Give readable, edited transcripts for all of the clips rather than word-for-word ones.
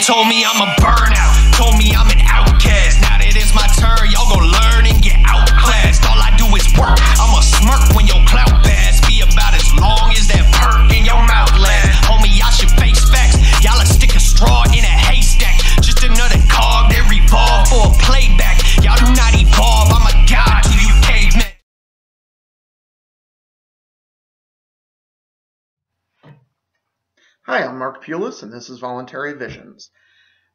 told me I'm a burnout, told me I'm an outcast. Now that it's my turn, y'all gon' learn and get outclassed. All I do is work, I'ma smirk when your clout pass. Be about as long as that perk in your mouth lasts. Homie, y'all should face facts, y'all stick a straw in a haystack. Just another cog that revolve for a playback. Y'all do not evolve, I'm a god to you cavemen. Hi, I'm Mark Pulis, and this is Voluntary Visions.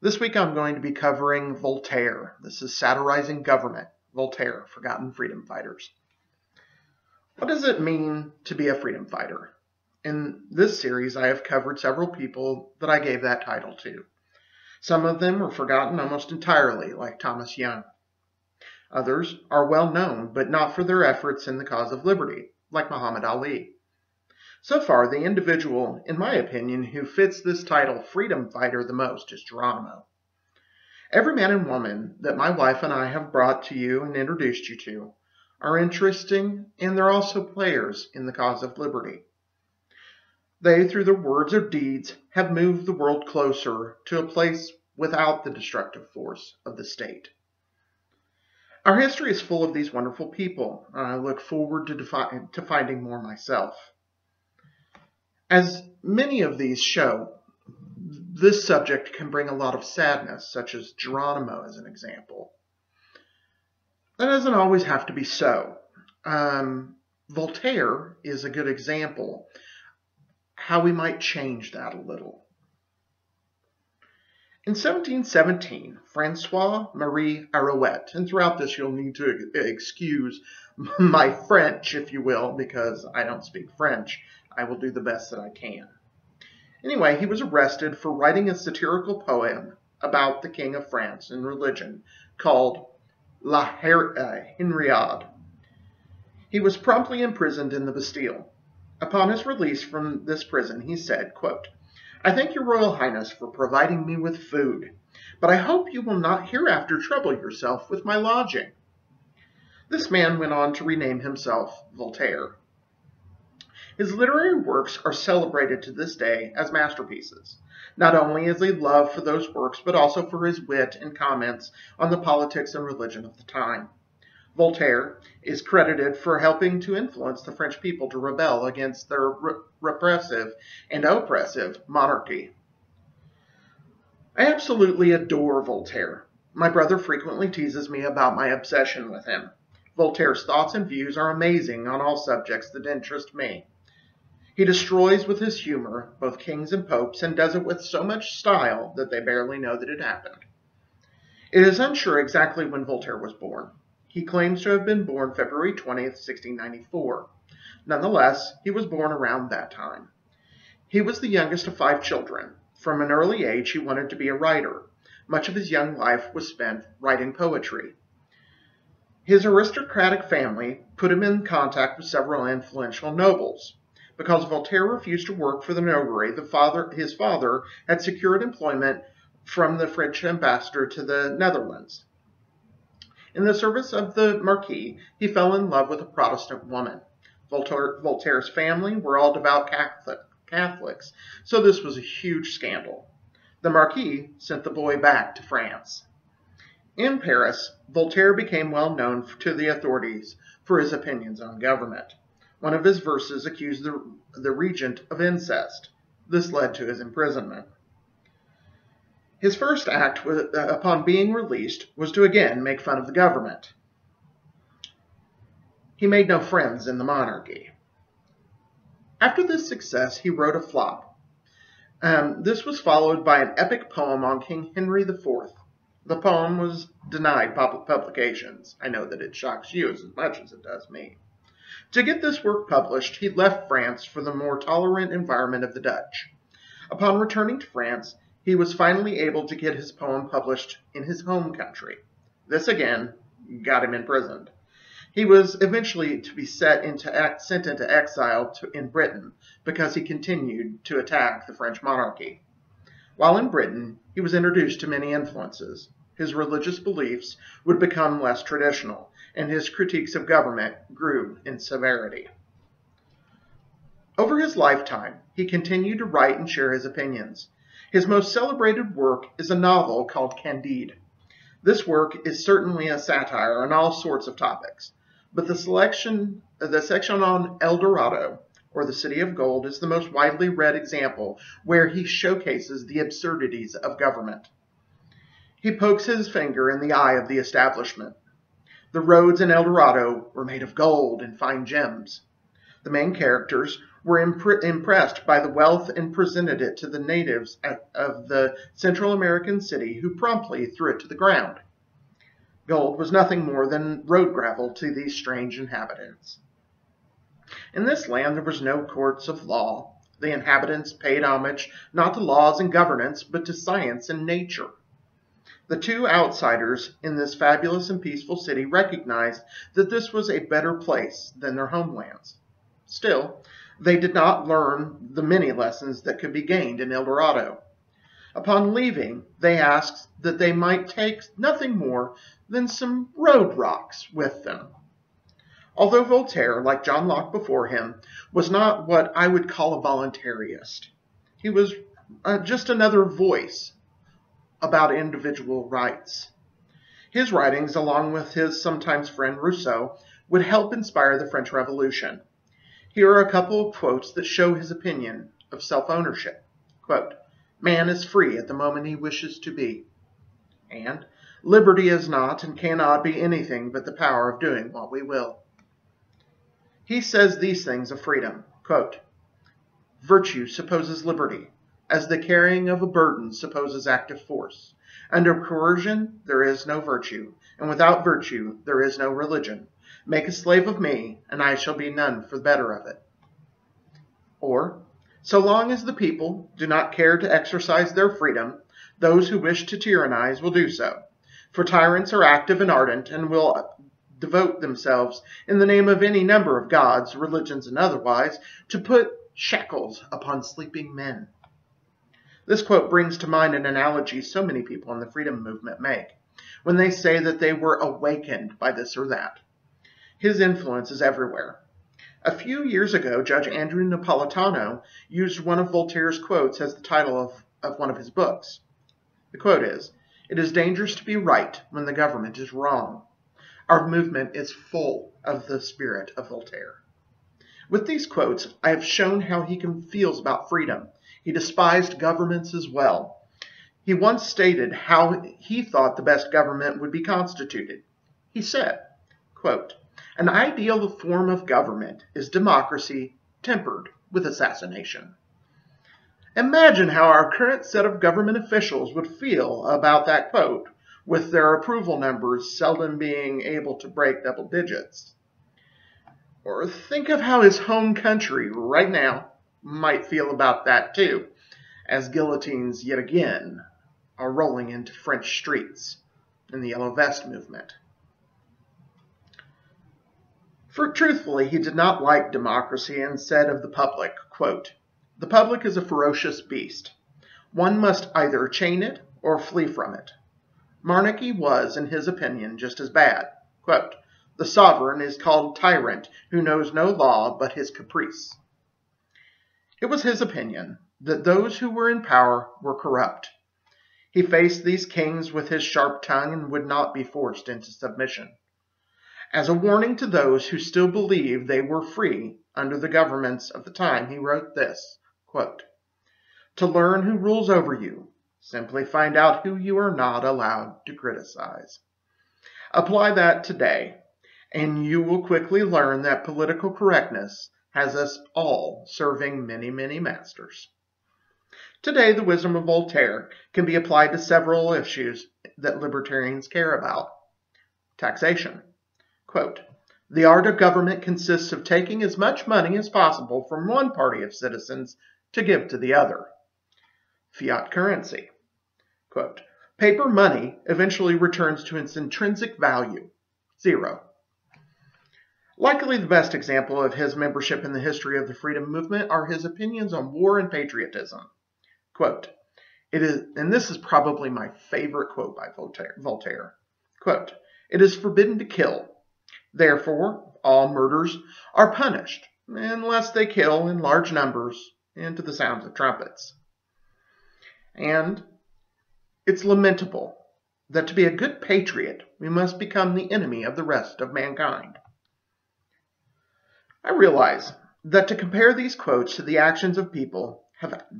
This week I'm going to be covering Voltaire. This is satirizing government. Voltaire, Forgotten Freedom Fighters. What does it mean to be a freedom fighter? In this series, I have covered several people that I gave that title to. Some of them were forgotten almost entirely, like Thomas Young. Others are well known, but not for their efforts in the cause of liberty, like Muhammad Ali. So far, the individual, in my opinion, who fits this title freedom fighter the most is Geronimo. Every man and woman that my wife and I have brought to you and introduced you to are interesting, and they're also players in the cause of liberty. They, through their words or deeds, have moved the world closer to a place without the destructive force of the state. Our history is full of these wonderful people, and I look forward to finding more myself. As many of these show, this subject can bring a lot of sadness, such as Geronimo as an example. That doesn't always have to be so. Voltaire is a good example how we might change that a little. In 1717, Francois Marie Arrowette, and throughout this you'll need to excuse my French, if you will, because I don't speak French. I will do the best that I can. Anyway, he was arrested for writing a satirical poem about the King of France and religion called La Henriade. He was promptly imprisoned in the Bastille. Upon his release from this prison, he said, quote, "I thank your Royal Highness for providing me with food, but I hope you will not hereafter trouble yourself with my lodging." This man went on to rename himself Voltaire. His literary works are celebrated to this day as masterpieces, not only as a love for those works, but also for his wit and comments on the politics and religion of the time. Voltaire is credited for helping to influence the French people to rebel against their repressive and oppressive monarchy. I absolutely adore Voltaire. My brother frequently teases me about my obsession with him. Voltaire's thoughts and views are amazing on all subjects that interest me. He destroys with his humor both kings and popes, and does it with so much style that they barely know that it happened. It is unsure exactly when Voltaire was born. He claims to have been born February 20th, 1694. Nonetheless, he was born around that time. He was the youngest of 5 children. From an early age, he wanted to be a writer. Much of his young life was spent writing poetry. His aristocratic family put him in contact with several influential nobles. Because Voltaire refused to work for the notary, his father had secured employment from the French ambassador to the Netherlands. In the service of the Marquis, he fell in love with a Protestant woman. Voltaire's family were all devout Catholics, so this was a huge scandal. The Marquis sent the boy back to France. In Paris, Voltaire became well known to the authorities for his opinions on government. One of his verses accused the regent of incest. This led to his imprisonment. His first act, upon being released, was to again make fun of the government. He made no friends in the monarchy. After this success, he wrote a flop. This was followed by an epic poem on King Henry IV. The poem was denied publications. I know that it shocks you as much as it does me. To get this work published, he left France for the more tolerant environment of the Dutch. Upon returning to France, he was finally able to get his poem published in his home country. This again got him imprisoned. He was eventually to be sent into exile in Britain because he continued to attack the French monarchy. While in Britain, he was introduced to many influences. His religious beliefs would become less traditional, and his critiques of government grew in severity. Over his lifetime, he continued to write and share his opinions. His most celebrated work is a novel called Candide. This work is certainly a satire on all sorts of topics, but the section on El Dorado, or the City of Gold, is the most widely read example where he showcases the absurdities of government. He pokes his finger in the eye of the establishment. The roads in El Dorado were made of gold and fine gems. The main characters were impressed by the wealth and presented it to the natives of the Central American city, who promptly threw it to the ground. Gold was nothing more than road gravel to these strange inhabitants. In this land there was no courts of law. The inhabitants paid homage not to laws and governance, but to science and nature. The two outsiders in this fabulous and peaceful city recognized that this was a better place than their homelands. Still, they did not learn the many lessons that could be gained in El Dorado. Upon leaving, they asked that they might take nothing more than some road rocks with them. Although Voltaire, like John Locke before him, was not what I would call a voluntarist, he was just another voice about individual rights. His writings, along with his sometimes friend Rousseau, would help inspire the French Revolution. Here are a couple of quotes that show his opinion of self-ownership. Quote, "Man is free at the moment he wishes to be." And, "Liberty is not and cannot be anything but the power of doing what we will." He says these things of freedom. Quote, "Virtue supposes liberty, as the carrying of a burden supposes active force. Under coercion there is no virtue, and without virtue there is no religion. Make a slave of me, and I shall be none for the better of it." Or, "So long as the people do not care to exercise their freedom, those who wish to tyrannize will do so. For tyrants are active and ardent, and will devote themselves, in the name of any number of gods, religions, and otherwise, to put shackles upon sleeping men." This quote brings to mind an analogy so many people in the freedom movement make, when they say that they were awakened by this or that. His influence is everywhere. A few years ago, Judge Andrew Napolitano used one of Voltaire's quotes as the title of one of his books. The quote is, "It is dangerous to be right when the government is wrong." Our movement is full of the spirit of Voltaire. With these quotes, I have shown how he feels about freedom. He despised governments as well. He once stated how he thought the best government would be constituted. He said, quote, "An ideal form of government is democracy tempered with assassination." Imagine how our current set of government officials would feel about that quote, with their approval numbers seldom being able to break double digits. Or think of how his home country right now might feel about that too, as guillotines yet again are rolling into French streets in the Yellow Vest movement. For truthfully, he did not like democracy and said of the public, quote, "The public is a ferocious beast. One must either chain it or flee from it. Monarchy was, in his opinion, just as bad. Quote, the sovereign is called tyrant who knows no law but his caprice." It was his opinion that those who were in power were corrupt. He faced these kings with his sharp tongue and would not be forced into submission. As a warning to those who still believed they were free under the governments of the time, he wrote this, quote, "To learn who rules over you, simply find out who you are not allowed to criticize." Apply that today, and you will quickly learn that political correctness has us all serving many, many masters. Today, the wisdom of Voltaire can be applied to several issues that libertarians care about. Taxation. Quote, "The art of government consists of taking as much money as possible from one party of citizens to give to the other." Fiat currency. Quote, "Paper money eventually returns to its intrinsic value, zero." Likely the best example of his membership in the history of the freedom movement are his opinions on war and patriotism. Quote, and this is probably my favorite quote by Voltaire. Quote, "It is forbidden to kill. Therefore, all murders are punished, unless they kill in large numbers and to the sounds of trumpets." And it's lamentable that to be a good patriot, we must become the enemy of the rest of mankind. I realize that to compare these quotes to the actions of people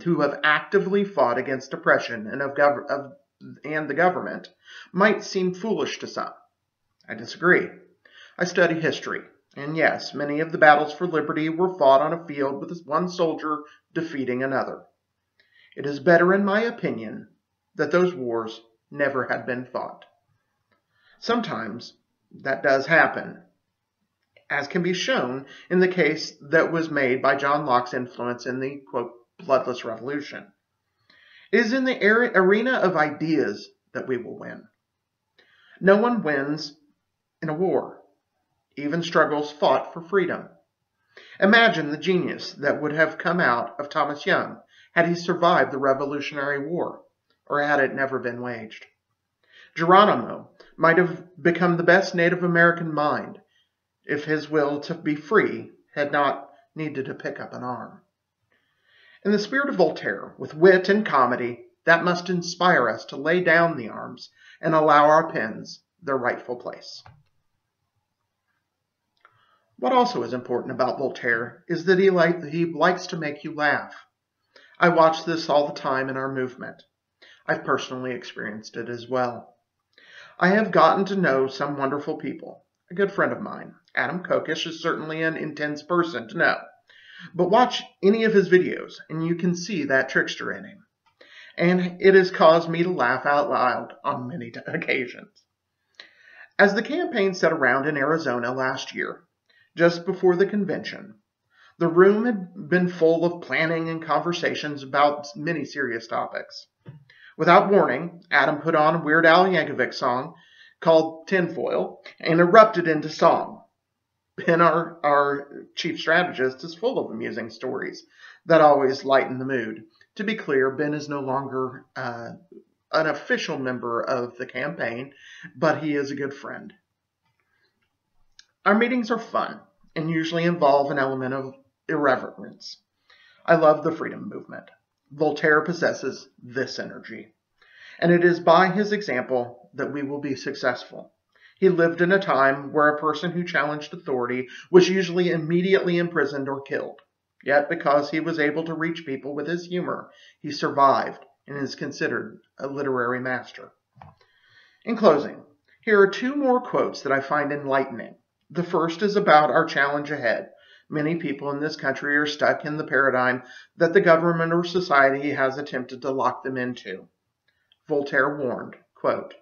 who have actively fought against oppression and the government might seem foolish to some. I disagree. I study history, and yes, many of the battles for liberty were fought on a field with one soldier defeating another. It is better, in my opinion, that those wars never had been fought. Sometimes that does happen, as can be shown in the case that was made by John Locke's influence in the, quote, bloodless revolution. It is in the arena of ideas that we will win. No one wins in a war, even struggles fought for freedom. Imagine the genius that would have come out of Thomas Young had he survived the Revolutionary War, or had it never been waged. Geronimo might have become the best Native American mind if his will to be free had not needed to pick up an arm. In the spirit of Voltaire, with wit and comedy, that must inspire us to lay down the arms and allow our pens their rightful place. What also is important about Voltaire is that he likes to make you laugh. I watch this all the time in our movement. I've personally experienced it as well. I have gotten to know some wonderful people. A good friend of mine, Adam Kokesh, is certainly an intense person to know. But watch any of his videos and you can see that trickster in him. And it has caused me to laugh out loud on many occasions. As the campaign set around in Arizona last year, just before the convention, the room had been full of planning and conversations about many serious topics. Without warning, Adam put on a Weird Al Yankovic song called Tinfoil and erupted into song. Ben, our chief strategist, is full of amusing stories that always lighten the mood. To be clear, Ben is no longer an official member of the campaign, but he is a good friend. Our meetings are fun and usually involve an element of irreverence. I love the freedom movement. Voltaire possesses this energy, and it is by his example that we will be successful. He lived in a time where a person who challenged authority was usually immediately imprisoned or killed. Yet, because he was able to reach people with his humor, he survived and is considered a literary master. In closing, here are two more quotes that I find enlightening. The first is about our challenge ahead. Many people in this country are stuck in the paradigm that the government or society has attempted to lock them into. Voltaire warned, quote,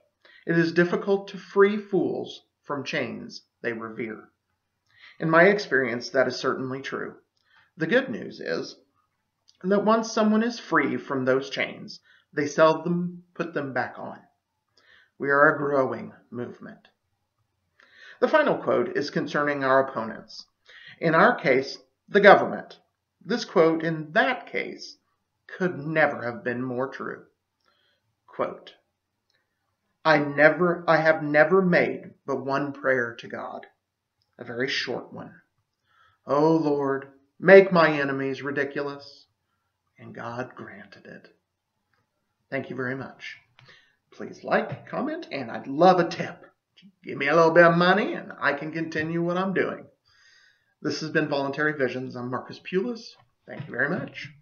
"It is difficult to free fools from chains they revere." In my experience, that is certainly true. The good news is that once someone is free from those chains, they seldom put them back on. We are a growing movement. The final quote is concerning our opponents. In our case, the government. This quote, in that case, could never have been more true. Quote, I have never made but one prayer to God, a very short one. O Lord, make my enemies ridiculous. And God granted it. Thank you very much. Please like, comment, and I'd love a tip. Give me a little bit of money and I can continue what I'm doing. This has been Voluntary Visions. I'm Marcus Pulis. Thank you very much.